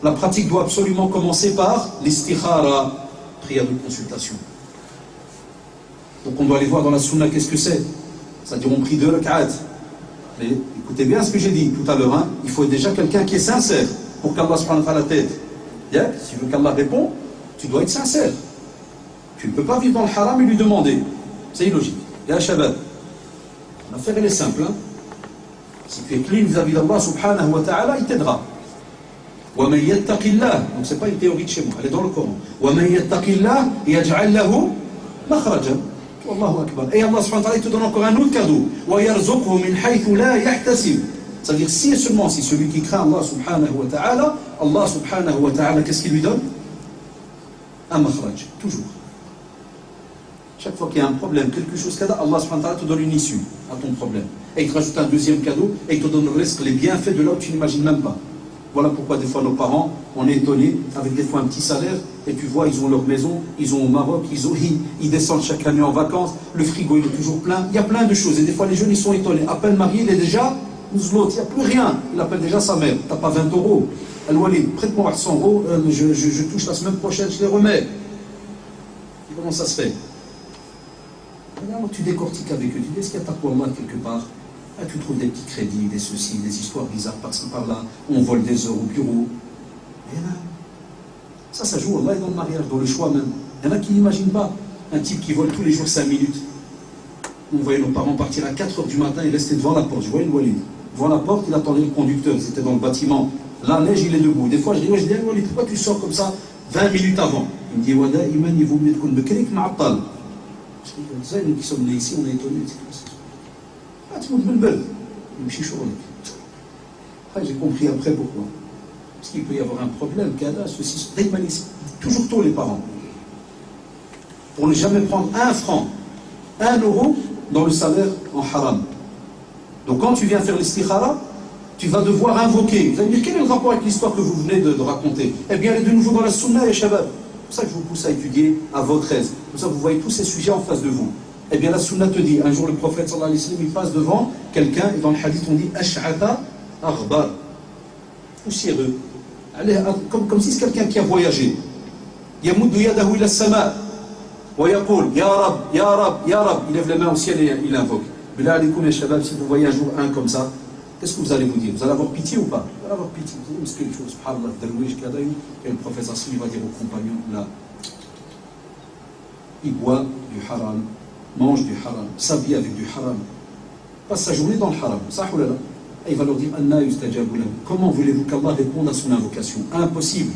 La pratique doit absolument commencer par l'istikhara, prière de consultation. Donc on doit aller voir dans la sunna qu'est-ce que c'est. C'est-à-dire on prie 2 rak'at. Mais écoutez bien ce que j'ai dit tout à l'heure, hein. Il faut déjà quelqu'un qui est sincère pour qu'Allah subhanahu wa ta'ala t'aide. Si tu veux qu'Allah réponde, tu dois être sincère. Tu ne peux pas vivre dans le haram et lui demander. C'est illogique. Ya Shabab, l'affaire elle est simple. Hein. Si tu es clean vis-à-vis d'Allah subhanahu wa ta'ala, il t'aidera. وَمَنْ يَتَّقِ اللَّهِ. Donc c'est pas une théorie de chez moi, elle est dans le Coran. وَمَنْ يَتَّقِ اللَّهِ يَجْعَلْ لَهُ مَخْرَجًا. Allahu Akbar. Et Allah subhanahu wa ta'ala te donne encore un autre cadeau. وَيَرْزُقْهُ مِنْ حَيْثُ لَا يَحْتَسِبُ. C'est-à-dire si et seulement si celui qui craint Allah subhanahu wa ta'ala, Allah subhanahu wa ta'ala, qu'est-ce qu'il lui donne? Un makhraj, toujours. Chaque fois qu'il y a un problème, quelque chose qu'Allah subhanahu wa ta'ala te donne une issue à ton problème. Et il te rajoute un deuxième cadeau et il te donne le reste, les bienfaits de là où tu n'imagines même pas. Voilà pourquoi des fois nos parents, on est étonnés avec des fois un petit salaire et tu vois ils ont leur maison, ils ont au Maroc, ils descendent chaque année en vacances, le frigo il est toujours plein, il y a plein de choses et des fois les jeunes ils sont étonnés, à peine marié il est déjà l'autre, il n'y a plus rien, il appelle déjà sa mère, t'as pas 20 €, Al-Walid, prête-moi 100 €, je touche la semaine prochaine, je les remets. Et comment ça se fait? Alors, tu décortiques avec eux, tu dis est-ce qu'il y a ta Allah quelque part? Ah, tu trouves des petits crédits, des ceci, des histoires bizarres par-ci par-là, on vole des heures au bureau. Et là, ça joue Allah dans le mariage, dans le choix même. Il y en a qui n'imaginent pas. Un type qui vole tous les jours 5 minutes. On voyait nos parents partir à 4 h du matin, ils restaient devant la porte. Je voyais le Walid. Devant la porte, il attendait le conducteur, ils étaient dans le bâtiment. La neige, il est debout. Des fois, je dis Walid, pourquoi tu sors comme ça 20 minutes avant? Il me dit Wada, Iman, il vaut mieux qu'on me crée que ma'attal. Je dis, nous qui sommes nés ici, on est étonnés. J'ai compris après pourquoi. Parce qu'il peut y avoir un problème, ceci, toujours tôt les parents. Pour ne jamais prendre 1 franc, 1 € dans le salaire en haram. Donc quand tu viens faire l'istikhara, tu vas devoir invoquer. Vous allez me dire, quel est le rapport avec l'histoire que vous venez de raconter? Eh bien, elle est de nouveau dans la sunna et shabab. C'est pour ça que je vous pousse à étudier à votre aise. Comme ça, vous voyez tous ces sujets en face de vous. Eh bien, la sunna te dit, un jour le prophète sallallahu alayhi wa sallam, il passe devant quelqu'un, et dans le hadith on dit Ash'ata aghbar, poussiéreux, comme si c'est quelqu'un qui a voyagé. Yamuddu yadahu ila as-sama' wa yaqul ya Rab, ya Rab, ya Rab. Il lève les mains au ciel et il invoque. Billah alaykoum ya shabab, si vous voyez un jour un comme ça, qu'est-ce que vous allez vous dire? Vous allez avoir pitié ou pas? Vous allez avoir pitié. Vous allez dire, quelque chose, subhanallah, darwish, kadaï. Et le prophète sallallahu alayhi wa sallam va dire aux compagnons, là, il boit du haram, mange du haram, s'habille avec du haram, passe sa journée dans le haram, et il va leur dire comment voulez-vous qu'Allah réponde à son invocation? Impossible.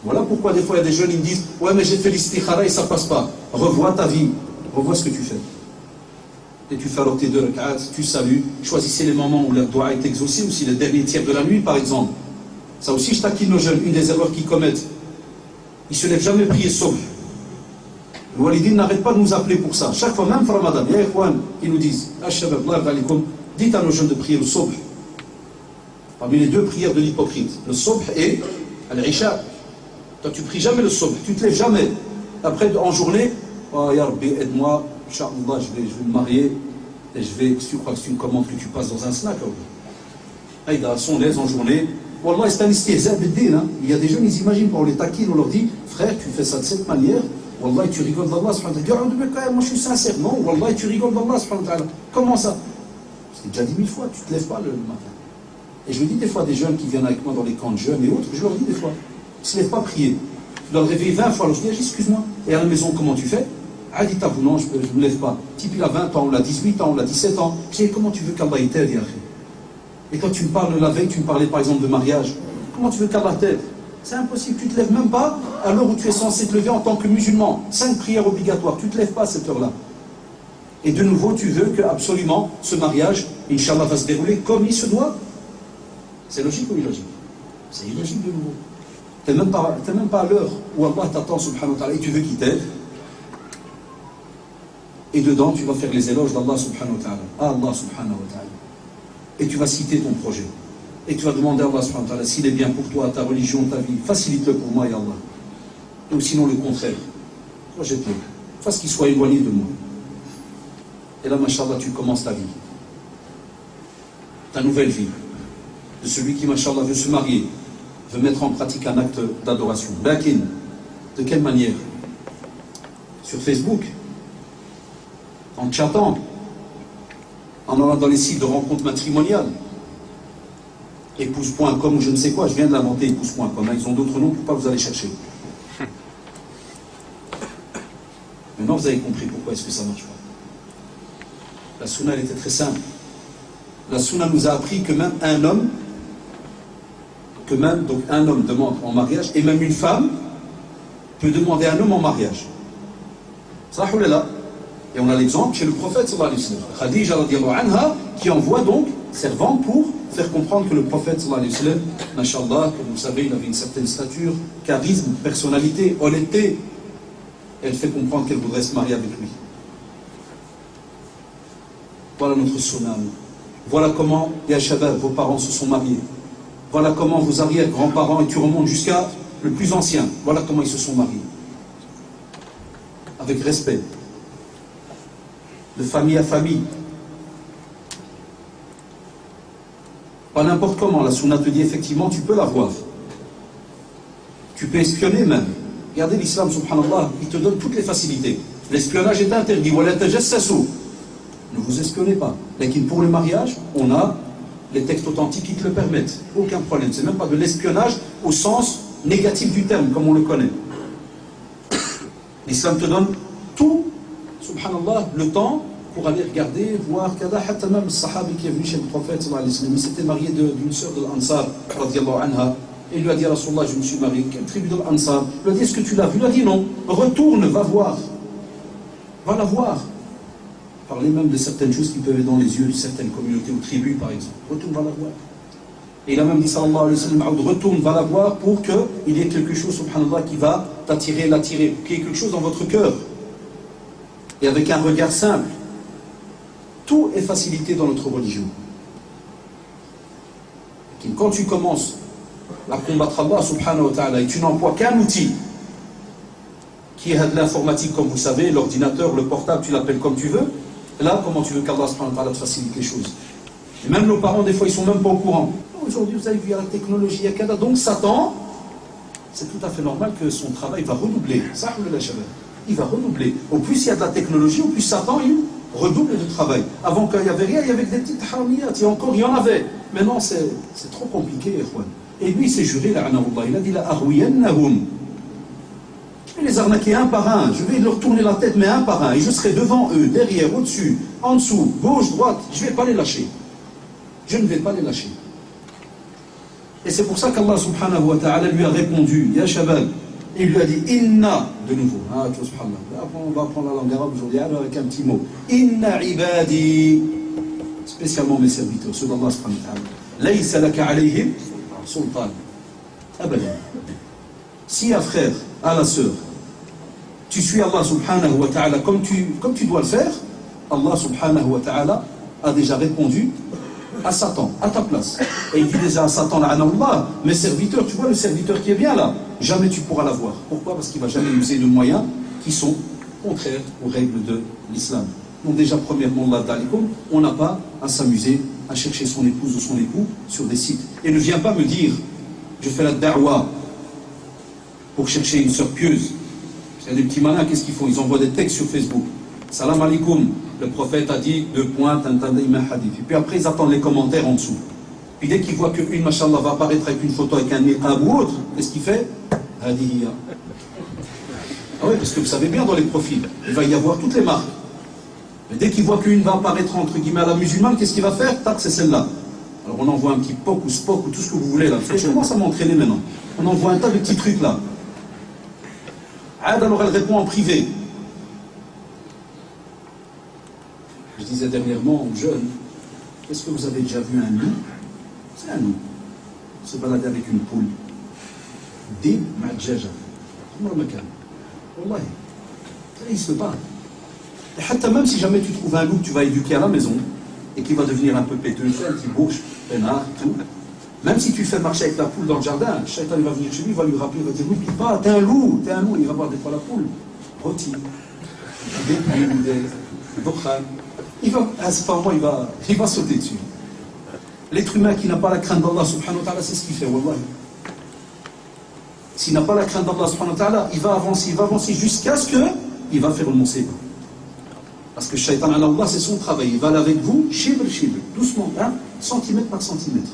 Voilà pourquoi des fois il y a des jeunes qui me disent ouais mais j'ai fait l'istikhara et ça passe pas. Revois ta vie, revois ce que tu fais. Et tu fais alors tes 2 rak'at, tu salues, choisissez les moments où la doua est exaucée, aussi les derniers tiers de la nuit par exemple. Ça aussi je taquine nos jeunes, une des erreurs qu'ils commettent. Ils ne se lèvent jamais prier sauf. Le Walidine n'arrête pas de nous appeler pour ça. Chaque fois, même pour Ramadan, il y a Ikhwan qui nous disent dites à nos jeunes de prier le Subh. Parmi les 2 prières de l'hypocrite, le Subh et l'Isha. Toi, tu pries jamais le Subh, tu ne te lèves jamais. Après, en journée, oh Ya Rabbi, aide-moi, Inch'Allah, je vais me marier et je vais. Tu crois que c'est une commande que tu passes dans un snack? Aïda, son aise en journée. Wallah, c'est un istihza bid-din. Il y a des jeunes, ils imaginent, on les taquine, on leur dit frère, tu fais ça de cette manière. Wallah, tu rigoles d'Allah subhanahu wa ta'ala. Moi je suis sincère. Non, Wallah, tu rigoles d'Allah subhanahu wa ta'ala. Comment ça? C'est déjà dit 1000 fois, tu ne te lèves pas le matin. Et je me dis des fois des jeunes qui viennent avec moi dans les camps de jeunes et autres, je leur dis des fois, ils ne se lèvent pas prier. Tu dois le réveiller 20 fois. Alors je dis, excuse-moi. Et à la maison, comment tu fais? Ah, dit à vous, non, je ne me lève pas. Type, il a 20 ans, on l'a 18 ans, on l'a 17 ans. Je dis, comment tu veux qu'Allah t'aide? Et quand tu me parles la veille, tu me parlais par exemple de mariage. Comment tu veux qu'Allah t'aide? C'est impossible, tu ne te lèves même pas à l'heure où tu es censé te lever en tant que musulman. 5 prières obligatoires, tu ne te lèves pas à cette heure-là. Et de nouveau, tu veux que absolument ce mariage, Inch'Allah, va se dérouler comme il se doit. C'est logique ou illogique? C'est illogique de nouveau. Tu n'es même pas à l'heure où Allah t'attend, subhanahu wa ta'ala, et tu veux qu'il t'aide. Et dedans, tu vas faire les éloges d'Allah, subhanahu wa ta'ala. Allah, subhanahu wa ta'ala. Et tu vas citer ton projet. Et tu vas demander à Allah subhanahu wa ta'ala s'il est bien pour toi, ta religion, ta vie. Facilite-le pour moi, ya Allah. Ou sinon le contraire. Rejette-le. Fasse qu'il soit éloigné de moi. Et là, mashallah, tu commences ta vie. Ta nouvelle vie. De celui qui, mashallah, veut se marier. veut mettre en pratique un acte d'adoration. Lakin, de quelle manière? Sur Facebook, en chattant, en allant dans les sites de rencontres matrimoniales, épouse.com ou je ne sais quoi, je viens de l'inventer, épouse.com, ils ont d'autres noms pour pas vous aller chercher. Maintenant vous avez compris pourquoi est-ce que ça marche pas. La sunna elle était très simple. La sunna nous a appris que même un homme, donc un homme demande en mariage, et même une femme peut demander un homme en mariage. Ça ou là. Et on a l'exemple chez le prophète sallallahu alayhi wa sallam. Khadija radiallahu anha qui envoie donc servante pour faire comprendre que le prophète sallallahu alayhi wa sallam, mashallah, comme vous savez, il avait une certaine stature, charisme, personnalité, honnêteté. Elle fait comprendre qu'elle voudrait se marier avec lui. Voilà notre sunna. Voilà comment, ya shabab, vos parents se sont mariés. Voilà comment vos arrière-grands-parents, et tu remontes jusqu'à le plus ancien, voilà comment ils se sont mariés. Avec respect. De famille à famille. Pas n'importe comment. La sunna te dit effectivement, tu peux l'avoir. Tu peux espionner même. Regardez l'islam, subhanallah, il te donne toutes les facilités. L'espionnage est interdit. Ne vous espionnez pas. Mais pour le mariage, on a les textes authentiques qui te le permettent. Aucun problème. C'est même pas de l'espionnage au sens négatif du terme, comme on le connaît. L'islam te donne tout, subhanallah, le temps pour aller regarder, voir. Hatta même le sahabi qui est venu chez le prophète, il s'était marié d'une sœur de l'Ansar, radiallahu anha. Et il lui a dit à Rasulullah, je me suis marié. Quelle tribu de l'Ansar? Il lui a dit, est-ce que tu l'as vu? Il lui a dit non. Retourne, va voir. Va la voir. Parler même de certaines choses qui peuvent être dans les yeux de certaines communautés ou tribus, par exemple. Retourne, va la voir. Et il a même dit, sallallahu alayhi wa sallam, retourne, va la voir pour qu'il y ait quelque chose, subhanallah, qui va t'attirer, l'attirer. Qu'il y ait quelque chose dans votre cœur. Et avec un regard simple. Tout est facilité dans notre religion. Et quand tu commences à combattre Allah, subhanahu wa ta'ala, et tu n'emploies qu'un outil, qui est de l'informatique, comme vous savez, l'ordinateur, le portable, tu l'appelles comme tu veux. Là, comment tu veux qu'Allah te facilite les choses? Et même nos parents, des fois, ils sont même pas au courant. Aujourd'hui, vous avez vu, il y a la technologie, il y a Kada. Donc Satan, c'est tout à fait normal que son travail va redoubler. Ça, il va redoubler. Au plus il y a de la technologie, au plus Satan, il redouble de travail. Avant qu'il n'y avait rien, il y avait des petites haramiyat. Et encore, il y en avait. Maintenant, c'est trop compliqué, Ikhwan. Et lui, il s'est juré, il a dit, la arwiyannahum. Je vais les arnaquer un par un, je vais leur tourner la tête, mais un par un, et je serai devant eux, derrière, au-dessus, en dessous, gauche, droite, je ne vais pas les lâcher. Je ne vais pas les lâcher. Et c'est pour ça qu'Allah subhanahu wa ta'ala lui a répondu, Ya Shabab, et il lui a dit, Inna, de nouveau, on va apprendre la langue arabe aujourd'hui avec un petit mot, Inna ibadi, spécialement mes serviteurs, ceux d'Allah subhanahu wa ta'ala, Laysa laka alayhim sultan, abadan. Si un frère, à la sœur, tu suis Allah subhanahu wa ta'ala comme tu dois le faire, Allah subhanahu wa ta'ala a déjà répondu à Satan, à ta place. Et il dit déjà à Satan, Allah, mes serviteurs, tu vois le serviteur qui est bien là, jamais tu pourras l'avoir. Pourquoi? Parce qu'il ne va jamais user de moyens qui sont contraires aux règles de l'islam. Donc déjà, premièrement, on n'a pas à s'amuser à chercher son épouse ou son époux sur des sites. Et ne viens pas me dire, je fais la da'wa pour chercher une sœur pieuse. C'est des petits malins, qu'est-ce qu'ils font? Ils envoient des textes sur Facebook. Salam alaikum, le prophète a dit, 2 points, hadith. Et puis après, ils attendent les commentaires en dessous. Puis dès qu'ils voient qu'une, machallah, va apparaître avec une photo avec un niqab ou autre, qu'est-ce qu'il fait? Hadiya. Ah oui, parce que vous savez bien, dans les profils, il va y avoir toutes les marques. Mais dès qu'il voit qu'une va apparaître, entre guillemets, à la musulmane, qu'est-ce qu'il va faire? Tac, c'est celle-là. Alors on envoie un petit POC ou SPOC ou tout ce que vous voulez là. Je commence à m'entraîner maintenant. On envoie un tas de petits trucs là. Alors elle répond en privé. Je disais dernièrement aux jeunes, est-ce que vous avez déjà vu un loup? C'est un loup. Se balader avec une poule. Dib ma'djaja. Wallahi. Il se bat. Et même si jamais tu trouves un loup que tu vas éduquer à la maison, et qui va devenir un peu péteux, un petit bourge, peinard, tout. Même si tu fais marcher avec la poule dans le jardin, le shaitan va venir chez lui, il va lui rappeler, il va dire, n'oublie pas, t'es un loup, il va voir des fois la poule. Rôti, des plumes, des bokhan. Il va sauter dessus. L'être humain qui n'a pas la crainte d'Allah subhanahu wa ta'ala, c'est ce qu'il fait, wallah. S'il n'a pas la crainte d'Allah subhanahu wa ta'ala, il va avancer jusqu'à ce qu'il va faire le musiba. Parce que le shaitan Allah, c'est son travail. Il va aller avec vous, shibr, doucement, centimètre par centimètre,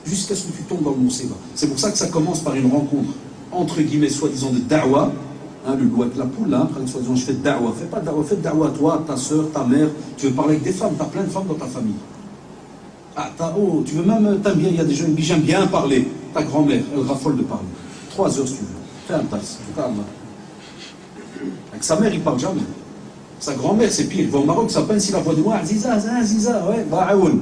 jusqu'à ce que tu tombes dans le musiba. C'est pour ça que ça commence par une rencontre, entre guillemets, soi-disant de da'wa, le loup avec la poule, soi-disant je fais da'wa. Fais pas da'wa, fais da'wa à toi, ta soeur, ta mère. Tu veux parler avec des femmes, tu as plein de femmes dans ta famille. Tu veux même, bien, il y a des gens qui j'aime bien parler. Ta grand-mère, elle raffole de parler. 3 heures si tu veux. Fais un tasse. Avec sa mère, il parle jamais. Sa grand-mère, c'est pire. Il va au Maroc, ça peine si la voix de moi, Ziza, ouais, Ba'aoun.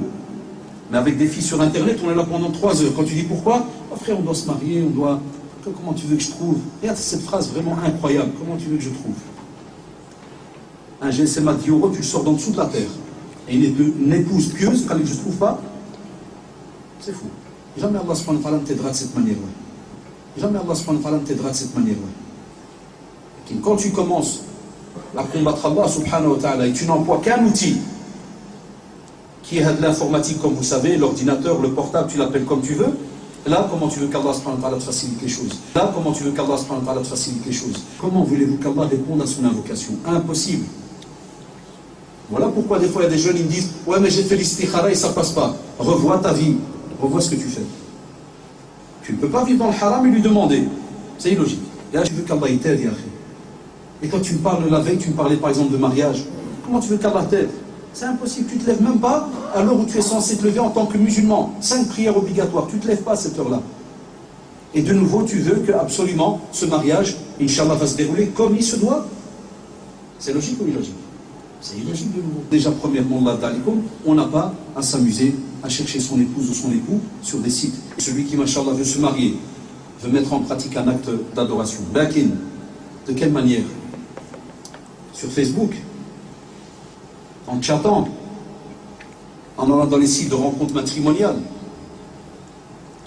Mais avec des filles sur Internet, on est là pendant 3 heures. Quand tu dis pourquoi, frère, on doit se marier, on doit. Comment tu veux que je trouve? Regarde cette phrase vraiment incroyable. Comment tu veux que je trouve? Un GSM à 10 €, tu le sors d'en dessous de la terre. Et une épouse pieuse, quand je ne trouve pas, c'est fou. Jamais Allah subhanahu wa ta'ala t'aidera de cette manière-là. Jamais Allah subhanahu wa ta'ala t'aidera de cette manière-là. Quand tu commences à combattre Allah subhanahu wa ta'ala et tu n'emploies qu'un outil qui est de l'informatique, comme vous savez, l'ordinateur, le portable, tu l'appelles comme tu veux, là, comment tu veux qu'Allah subhanahu wa ta'ala te facilite les choses? Là, comment tu veux qu'Allah subhanahu wa ta'ala te facilite les choses? Comment voulez-vous qu'Allah réponde à son invocation? Impossible. Voilà pourquoi des fois il y a des jeunes qui me disent ouais mais j'ai fait l'istikhara et ça passe pas. Revois ta vie, revois ce que tu fais. Tu ne peux pas vivre dans le haram et lui demander. C'est illogique. Et là tu veux qu'Allah t'aide. Et quand tu me parles la veille, tu me parlais par exemple de mariage. Comment tu veux qu'Allah t'aide? C'est impossible, tu ne te lèves même pas à l'heure où tu es censé te lever en tant que musulman. 5 prières obligatoires, tu ne te lèves pas à cette heure-là. Et de nouveau tu veux que absolument ce mariage, Inch'Allah, va se dérouler comme il se doit. C'est logique ou illogique? C'est illogique de nouveau. Déjà, premièrement, on n'a pas à s'amuser à chercher son épouse ou son époux sur des sites. Et celui qui, machallah, veut se marier, veut mettre en pratique un acte d'adoration. Lakin, de quelle manière? Sur Facebook, en chattant, en allant dans les sites de rencontres matrimoniales,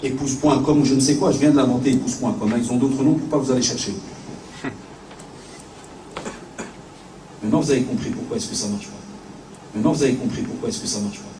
épouse.com ou je ne sais quoi, je viens de l'inventer, épouse.com, ils ont d'autres noms pour pas vous aller chercher. Maintenant, vous avez compris pourquoi est-ce que ça marche pas. Maintenant, vous avez compris pourquoi est-ce que ça marche pas.